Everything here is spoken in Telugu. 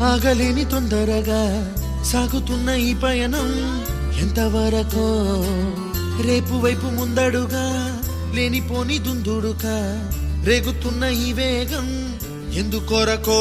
ఆగలేని తొందరగా సాగుతున్న ఈ పయనం ఎంతవరకో రేపు వైపు ముందడుగా లేనిపోని దుందుడుగా రేగుతున్న ఈ వేగం ఎందుకొరకో